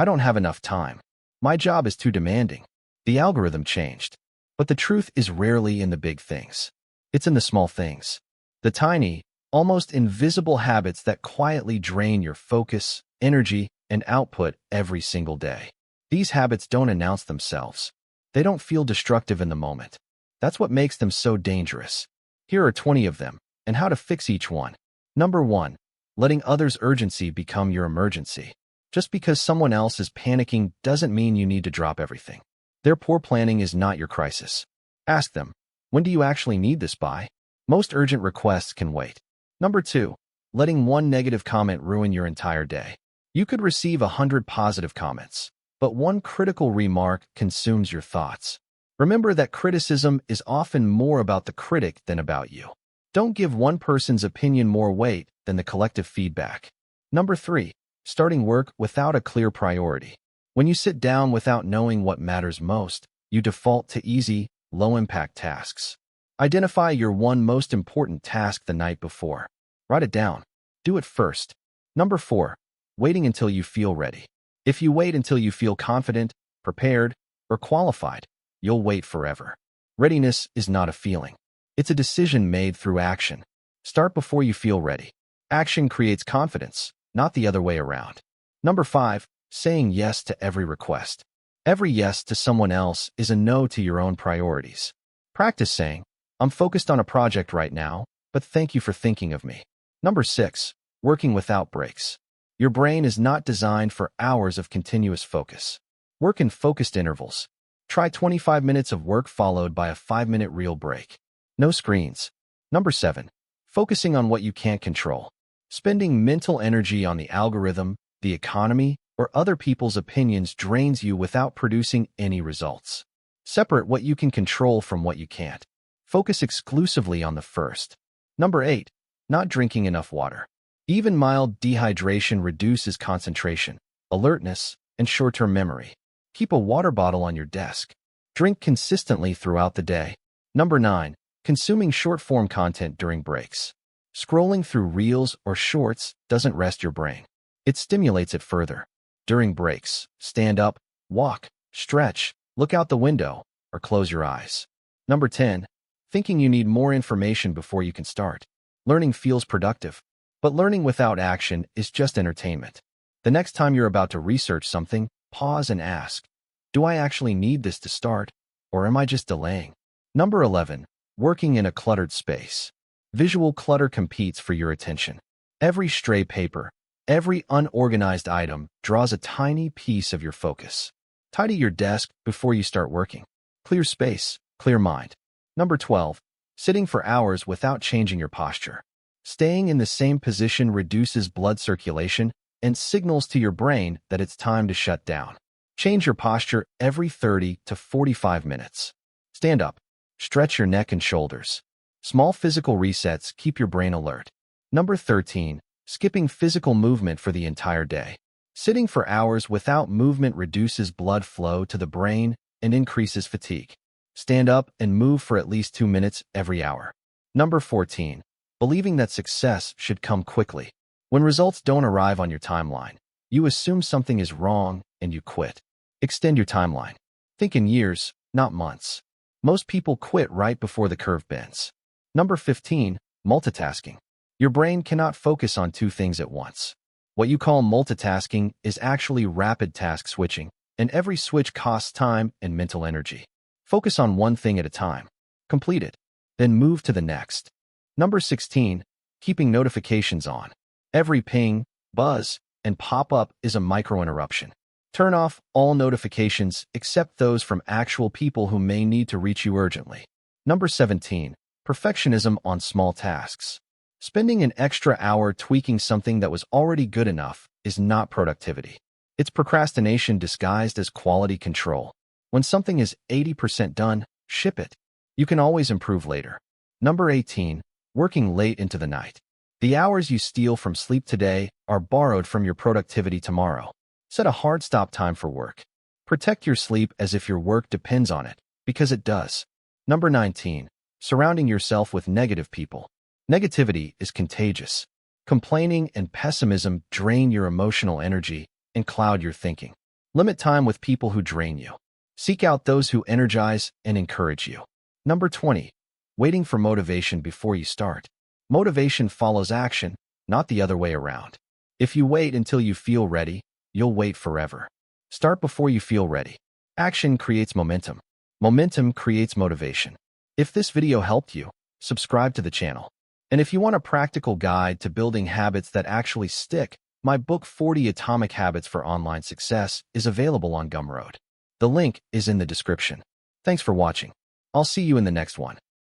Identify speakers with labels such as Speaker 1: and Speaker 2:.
Speaker 1: I don't have enough time. My job is too demanding. The algorithm changed. But the truth is rarely in the big things. It's in the small things. The tiny, almost invisible habits that quietly drain your focus, energy, and output every single day. These habits don't announce themselves. They don't feel destructive in the moment. That's what makes them so dangerous. Here are 20 of them, and how to fix each one. Number 1. Letting others' urgency become your emergency. Just because someone else is panicking doesn't mean you need to drop everything. Their poor planning is not your crisis. Ask them, when do you actually need this by? Most urgent requests can wait. Number 2. Letting one negative comment ruin your entire day. You could receive 100 positive comments, but one critical remark consumes your thoughts. Remember that criticism is often more about the critic than about you. Don't give one person's opinion more weight than the collective feedback. Number 3. Starting work without a clear priority. When you sit down without knowing what matters most, you default to easy, low-impact tasks. Identify your one most important task the night before. Write it down. Do it first. Number 4. Waiting until you feel ready. If you wait until you feel confident, prepared, or qualified, you'll wait forever. Readiness is not a feeling. It's a decision made through action. Start before you feel ready. Action creates confidence, not the other way around. Number 5. Saying yes to every request. Every yes to someone else is a no to your own priorities. Practice saying, I'm focused on a project right now, but thank you for thinking of me. Number 6. Working without breaks. Your brain is not designed for hours of continuous focus. Work in focused intervals. Try 25 minutes of work followed by a 5-minute real break. No screens. Number 7. Focusing on what you can't control. Spending mental energy on the algorithm, the economy, or other people's opinions drains you without producing any results. Separate what you can control from what you can't. Focus exclusively on the first. Number 8. Not drinking enough water. Even mild dehydration reduces concentration, alertness, and short-term memory. Keep a water bottle on your desk. Drink consistently throughout the day. Number 9. Consuming short-form content during breaks. Scrolling through reels or shorts doesn't rest your brain. It stimulates it further. During breaks, stand up, walk, stretch, look out the window, or close your eyes. Number 10. Thinking you need more information before you can start. Learning feels productive, but learning without action is just entertainment. The next time you're about to research something, pause and ask, do I actually need this to start, or am I just delaying? Number 11. Working in a cluttered space. Visual clutter competes for your attention. Every stray paper, every unorganized item draws a tiny piece of your focus. Tidy your desk before you start working. Clear space, clear mind. Number 12. Sitting for hours without changing your posture. Staying in the same position reduces blood circulation and signals to your brain that it's time to shut down. Change your posture every 30 to 45 minutes. Stand up. Stretch your neck and shoulders. Small physical resets keep your brain alert. Number 13. Skipping physical movement for the entire day. Sitting for hours without movement reduces blood flow to the brain and increases fatigue. Stand up and move for at least 2 minutes every hour. Number 14. Believing that success should come quickly. When results don't arrive on your timeline, you assume something is wrong and you quit. Extend your timeline. Think in years, not months. Most people quit right before the curve bends. Number 15. Multitasking. Your brain cannot focus on 2 things at once. What you call multitasking is actually rapid task switching, and every switch costs time and mental energy. Focus on one thing at a time. Complete it. Then move to the next. Number 16. Keeping notifications on. Every ping, buzz, and pop-up is a micro-interruption. Turn off all notifications except those from actual people who may need to reach you urgently. Number 17. Perfectionism on small tasks. Spending an extra hour tweaking something that was already good enough is not productivity. It's procrastination disguised as quality control. When something is 80% done, ship it. You can always improve later. Number 18. Working late into the night. The hours you steal from sleep today are borrowed from your productivity tomorrow. Set a hard stop time for work. Protect your sleep as if your work depends on it, because it does. Number 19. Surrounding yourself with negative people. Negativity is contagious. Complaining and pessimism drain your emotional energy and cloud your thinking. Limit time with people who drain you. Seek out those who energize and encourage you. Number 20. Waiting for motivation before you start. Motivation follows action, not the other way around. If you wait until you feel ready, you'll wait forever. Start before you feel ready. Action creates momentum. Momentum creates motivation. If this video helped you, subscribe to the channel. And if you want a practical guide to building habits that actually stick, my book 40 Atomic Habits for Online Success is available on Gumroad. The link is in the description. Thanks for watching. I'll see you in the next one.